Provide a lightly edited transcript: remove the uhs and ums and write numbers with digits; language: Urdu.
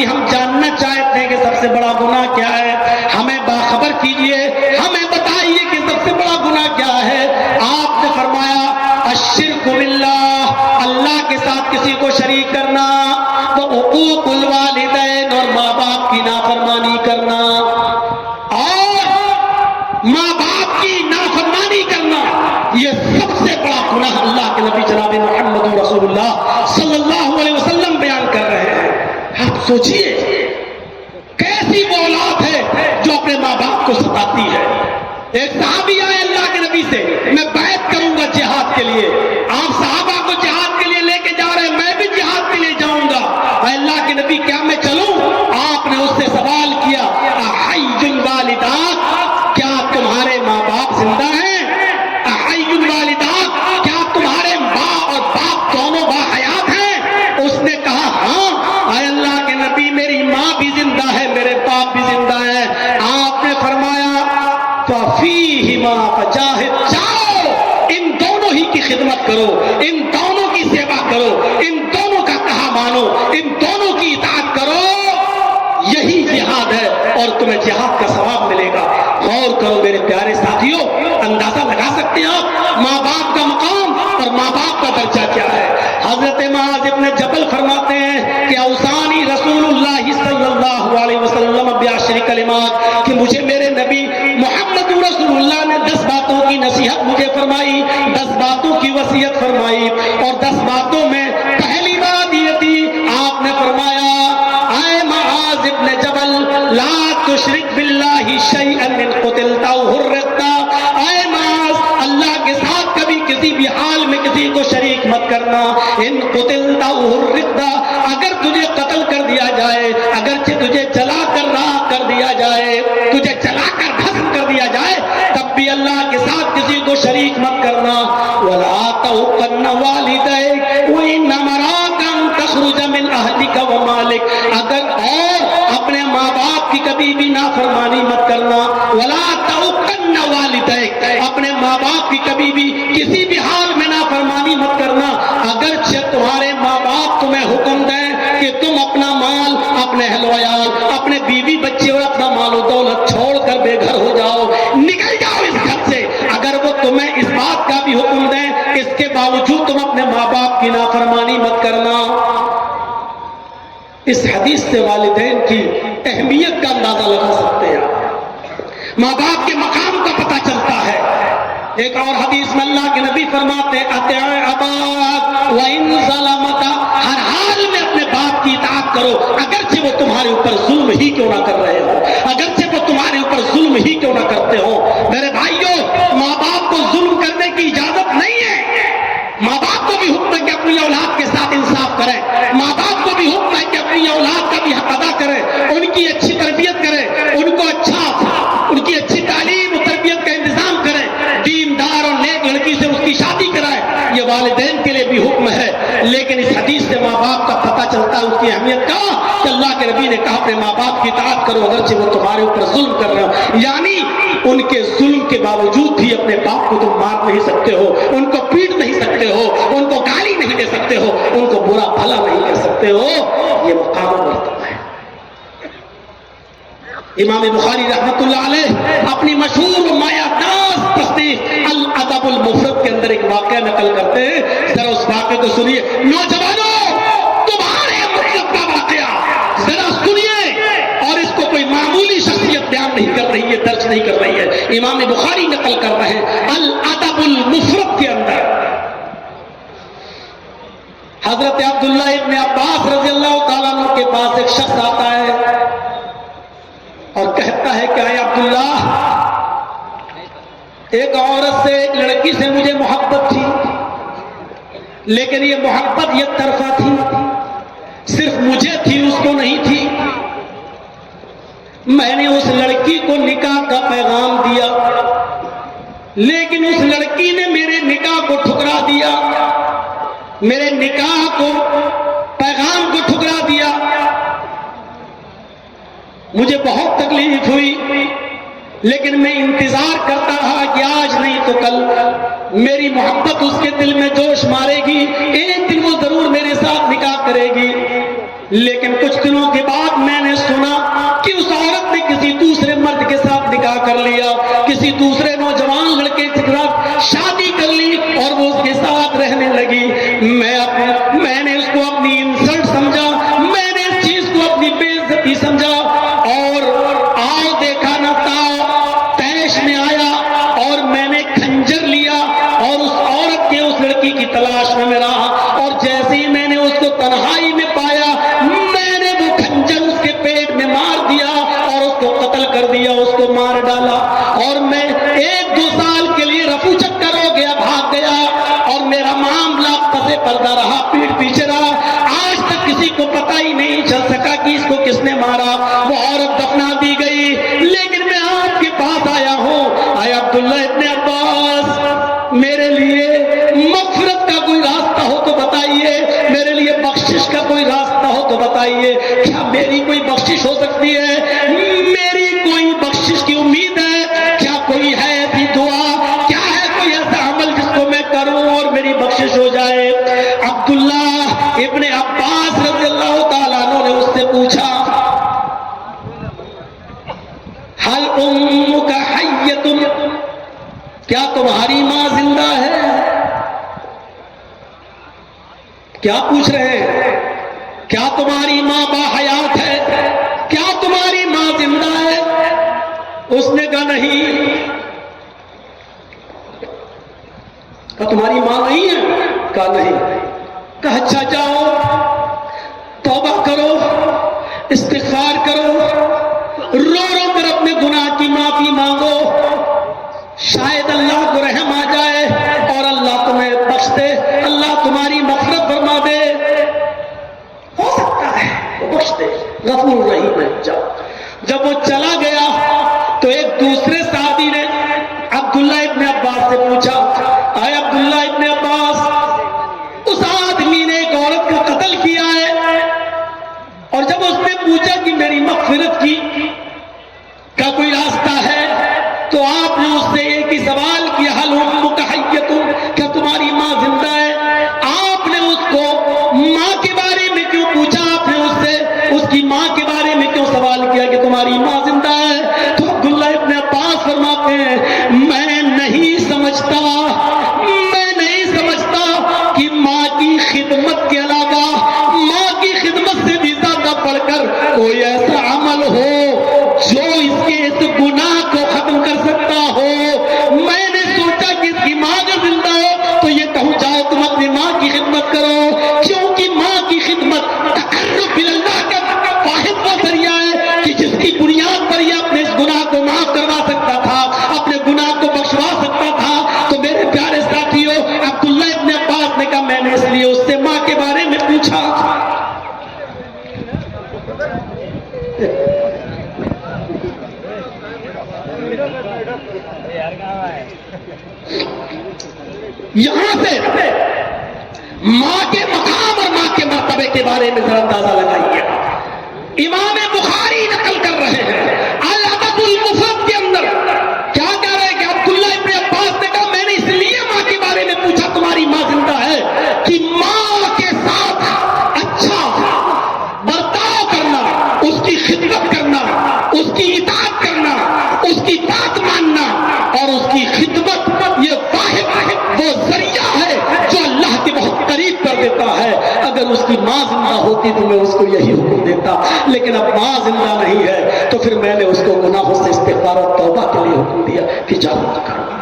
نبی ہم جاننا چاہتے ہیں کہ سب سے بڑا گناہ کیا ہے، ہمیں باخبر کیجئے، ہمیں بتائیے کہ سب سے بڑا گناہ کیا ہے۔ آپ نے فرمایا الشرک باللہ، اللہ کے ساتھ کسی کو شریک کرنا، وعقوق الوالدین، اور ماں باپ کی نافرمانی کرنا، اور ماں باپ کی نافرمانی کرنا یہ سب سے بڑا گناہ اللہ کے نبی جناب محمد رسول اللہ صلی اللہ علیہ وسلم بیان کر رہے ہیں۔ آپ سوچئے کیسی وہ اولاد ہے جو اپنے ماں باپ کو ستاتی ہے۔ ایک صحابی آئے اللہ کے نبی سے، میں بیعت کروں گا جہاد کے لیے، آپ صحابہ کو جہاد کے لیے لے کے جا رہے ہیں، میں بھی جہاد کے لیے جاؤں گا، اے اللہ کے نبی کیا میں چلوں؟ آپ نے اس سے سوال کیا احی الوالدات، کیا تمہارے ماں باپ زندہ ہیں؟ احی الوالدات، کیا تمہارے ماں اور باپ دونوں باحیات ہیں؟ اس نے کہا ہاں اے اللہ کے نبی میری ماں بھی زندہ ہے، میرے باپ بھی زندہ ہے۔ آپ نے فرمایا فَفِيهِمَا فَجَاهِدْ، جاؤ ان دونوں ہی کی خدمت کرو، ان دونوں کی سیوا کرو، ان دونوں کا کہا مانو، ان دونوں کی اطاعت کرو، یہی جہاد ہے اور تمہیں جہاد کا ثواب ملے گا۔ غور کرو میرے پیارے ساتھیوں، اندازہ لگا سکتے ہیں آپ ماں باپ کا مقام اور ماں باپ کا درجہ کیا ہے۔ حضرت معاذ ابن جبل فرماتے ہیں کہ اوصانی رسول اللہ صلی اللہ علیہ وسلم بعشر کلمات، کہ مجھے میرے نبی محمد رسول اللہ نے 10 باتوں کی نصیحت مجھے فرمائی، 10 باتوں کی وصیت فرمائی، اور 10 باتوں میں پہلی بات یہ تھی، آپ نے فرمایا اے معاذ ابن جبل لا تشرک باللہ شیئا ان قتلت او حرقت، اے معاذ اللہ کے ساتھ کبھی کسی بھی حال میں کسی کو شریک مت کرنا، ان قتلت او حرقت، اگر تجھے قتل کر دیا جائے، اگرچہ تجھے جلا کر راکھ کر دیا جائے، تجھے جلا کر بھسم کر دیا جائے، تب بھی اللہ کے ساتھ کسی کو شریک مت کرنا۔ وَلَا تَعُقَّنَّ وَالِدَيْكَ وَإِنَّ مَرَاكَ أَن تَخْرُجَ مِنْ أَهْلِكَ وَمَالِكَ، اگر اور اپنے ماں باپ کی کبھی بھی نافرمانی مت کرنا۔ وَلَا تَعُقَّنَّ وَالِدَيْكَ، اپنے ماں باپ کی کبھی بھی کسی بھی حال میں نافرمانی مت کرنا، اگرچہ تمہارے ماں باپ تمہیں حکم دیں کہ تم اپنا مال، اپنے اہل و عیال، اپنے بیوی بچے اور اپنا مال و دولت چھوڑ کر بے گھر ہو جاؤ، نکل جاؤ اس گھر سے، اگر وہ تمہیں اس بات کا بھی حکم دیں، اس کے باوجود تم اپنے ماں باپ کی نافرمانی مت کرنا۔ اس حدیث سے والدین کی اہمیت کا اندازہ لگا سکتے ہیں، ماں باپ کے مقام کا پتہ چلتا ہے۔ ایک اور حدیث میں اللہ کے نبی فرماتے ہیں اطیع اباک وَإِن ظَلَمَكَ، ہر حال میں اپنے باپ کی اطاعت کرو، اگرچہ وہ تمہارے اوپر ظلم ہی کیوں نہ کر رہے ہو، اگرچہ وہ تمہارے اوپر ظلم ہی کیوں نہ کرتے ہو۔ میرے بھائیوں، ماں باپ کو ظلم کرنے کی اجازت نہیں ہے، ماں باپ کو بھی حکم ہے کہ اپنی اولاد کے ساتھ انصاف کریں، ماں باپ کو بھی حکم ہے کہ اپنی اولاد کا بھی حق ادا کریں، ان کی اچھی تربیت کریں، ان کو ان کی اچھی تعلیم و تربیت کا انتظام کریں، دیندار اور نیک لڑکی سے اس کی شادی کرائیں، یہ والدین کے لیے بھی حکم ہے۔ لیکن اس حدیث سے ماں باپ کا پتہ چلتا ہے اس کی اہمیت کا، کہ اللہ کے نبی نے کہا اپنے ماں باپ کی اطاعت کرو اگرچہ وہ تمہارے اوپر ظلم کر رہے ہو، یعنی ان کے ظلم کے باوجود بھی اپنے باپ کو تم مار نہیں سکتے ہو، ان کو پیٹ نہیں سکتے ہو، ان کو گالی نہیں دے سکتے ہو، ان کو برا بھلا نہیں کر سکتے ہو، یہ مقام و مرتبہ ہے۔ امام بخاری رحمۃ اللہ علیہ اپنی مشہور و مایہ ناز تصنیف الادب المفرد کے اندر ایک واقعہ نقل کرتے ہیں، ذرا اس واقعے کو سنیے۔ نوجوانوں، تمہارے مطلب کا واقعہ ذرا سنیے، اور اس کو کوئی معمولی شخصیت بیان نہیں کر رہی ہے، درج نہیں کر رہی ہے، امام بخاری نقل کر رہے ہیں الادب المفرد کے اندر۔ حضرت عبداللہ ابن عباس رضی اللہ تعالیٰ عنہ کے پاس ایک شخص آتا ہے اور کہتا ہے کہ اے عبداللہ، ایک عورت سے، ایک لڑکی سے مجھے محبت تھی، لیکن یہ محبت یک طرفہ تھی، صرف مجھے تھی، اس کو نہیں تھی۔ میں نے اس لڑکی کو نکاح کا پیغام دیا، لیکن اس لڑکی نے میرے نکاح کو ٹھکرا دیا، میرے نکاح کو، پیغام کو ٹھکرا دیا۔ مجھے بہت تکلیف ہوئی، لیکن میں انتظار کرتا رہا کہ آج نہیں تو کل میری محبت اس کے دل میں جوش مارے گی، ایک دن وہ ضرور میرے ساتھ نکاح کرے گی۔ لیکن کچھ دنوں کے بعد خنجر لیا اور اس عورت کے اس لڑکی کی تلاش میں رہا، اور جیسے ہی میں نے اس کو تنہائی میں پایا میں نے وہ خنجر اس کے پیٹ میں مار دیا اور اس کو قتل کر دیا، اس کو مار ڈالا۔ اور میں 1-2 سال کے لیے رفو چکر ہو گیا، بھاگ گیا، اور میرا معاملہ پسے پردہ رہا، پیٹ پیچھے رہا۔ آج تک کسی کو پتہ ہی نہیں چل سکا کہ اس کو کس نے مارا۔ وہ عورت دفنا دی گئی، لیکن میں آپ کے پاس آیا ہوں، آیا عبداللہ ابن عباس، میرے لیے مغفرت کا کوئی راستہ ہو تو بتائیے، میرے لیے بخشش کا کوئی راستہ ہو تو بتائیے، کیا میری کوئی بخشش ہو سکتی ہے؟ میری کوئی بخشش کی امید ہے؟ کیا کوئی ہے ایسی دعا؟ کیا ہے کوئی ایسا عمل جس کو میں کروں اور میری بخشش ہو جائے؟ عبداللہ ابن عباس رضی اللہ تعالیٰ عنہ نے اس سے پوچھا، حل امک حیۃ، کیا تمہاری ماں زندہ ہے؟ کیا پوچھ رہے ہیں؟ کیا تمہاری ماں باحیات ہے؟ کیا تمہاری ماں زندہ ہے؟ اس نے کہا نہیں۔ کہا تمہاری ماں نہیں ہے؟ کہا نہیں۔ کہا اچھا جاؤ توبہ کرو، استغفار کرو، رو رو کر اپنے گناہ کی معافی مانگو، شاید اللہ کو رحم آ جائے اور اللہ تمہیں بخش دے، اللہ تمہاری مغفرت فرما دے، ہو سکتا ہے وہ بخش دے، غفور رحیم ہے۔ جاؤ۔ جب وہ چلا گیا تو ایک دوسرے صحابی نے عبداللہ ابن عباس سے پوچھا، آئے عبداللہ ابن عباس، اس آدمی نے ایک عورت کا قتل کیا ہے، اور جب اس نے پوچھا کہ میری مغفرت کی کا کوئی راستہ ہے تو آپ نے اس سے ایک ہی سوال کیا، حل امک حیۃ، کیا تمہاری ماں زندہ ہے؟ آپ نے اس کو ماں کے بارے میں کیوں پوچھا؟ آپ نے اس سے اس کی ماں کے بارے میں کیوں سوال کیا کہ تمہاری ماں زندہ ہے؟ تو عبداللہ ابن عباس فرماتے ہیں میں نہیں سمجھتا کہ ماں کی خدمت کے علاوہ ماں کی خدمت سے بھی زیادہ بڑھ کر کوئی ایسا عمل ہو جو اس کے اس گناہ کو ختم کر سکتا ہو۔ میں نے سوچا کہ اس کی ماں اگر زندہ ہو تو یہ کہوں جاؤ تم اپنی ماں کی خدمت کرو، کیونکہ ماں کی خدمت تقرب اللہ کا واحد وہ ذریعہ ہے کہ جس کی بنیاد پر یہ اپنے اس گناہ کو معاف کروا سکتا تھا، اپنے گناہ کو بخشوا سکتا تھا۔ تو میرے پیارے ساتھیوں، عبداللہ ابن عباس نے کہا میں نے اس لیے اس سے ماں کے بارے میں پوچھا۔ یہاں سے ماں کے مقام اور ماں کے مرتبے کے بارے میں ذرا اندازہ لگائیے۔ امام بخاری نقل کر رہے ہیں الادب المفرد کے اندر کیا کہہ رہے ہیں کہ عبداللہ ابن عباس نے کہا میں نے اس لیے ماں کے بارے میں پوچھا تمہاری ماں زندہ ہے کہ ماں کے ساتھ اچھا برتاؤ کرنا، اس کی خدمت کرنا، اس کی اطاعت کرنا، اس کی بات ماننا اور اس کی خدمت، یہ واحد وہ ذریعہ ہے جو اللہ کے بہت قریب کر دیتا ہے۔ اگر اس کی ماں زندہ ہوتی تو میں اس کو یہی حکم دیتا، لیکن اب ماں زندہ نہیں ہے تو پھر میں نے اس کو گناہوں سے استغفار اور توبہ کے لیے حکم دیا کہ جاؤ نہ کرو۔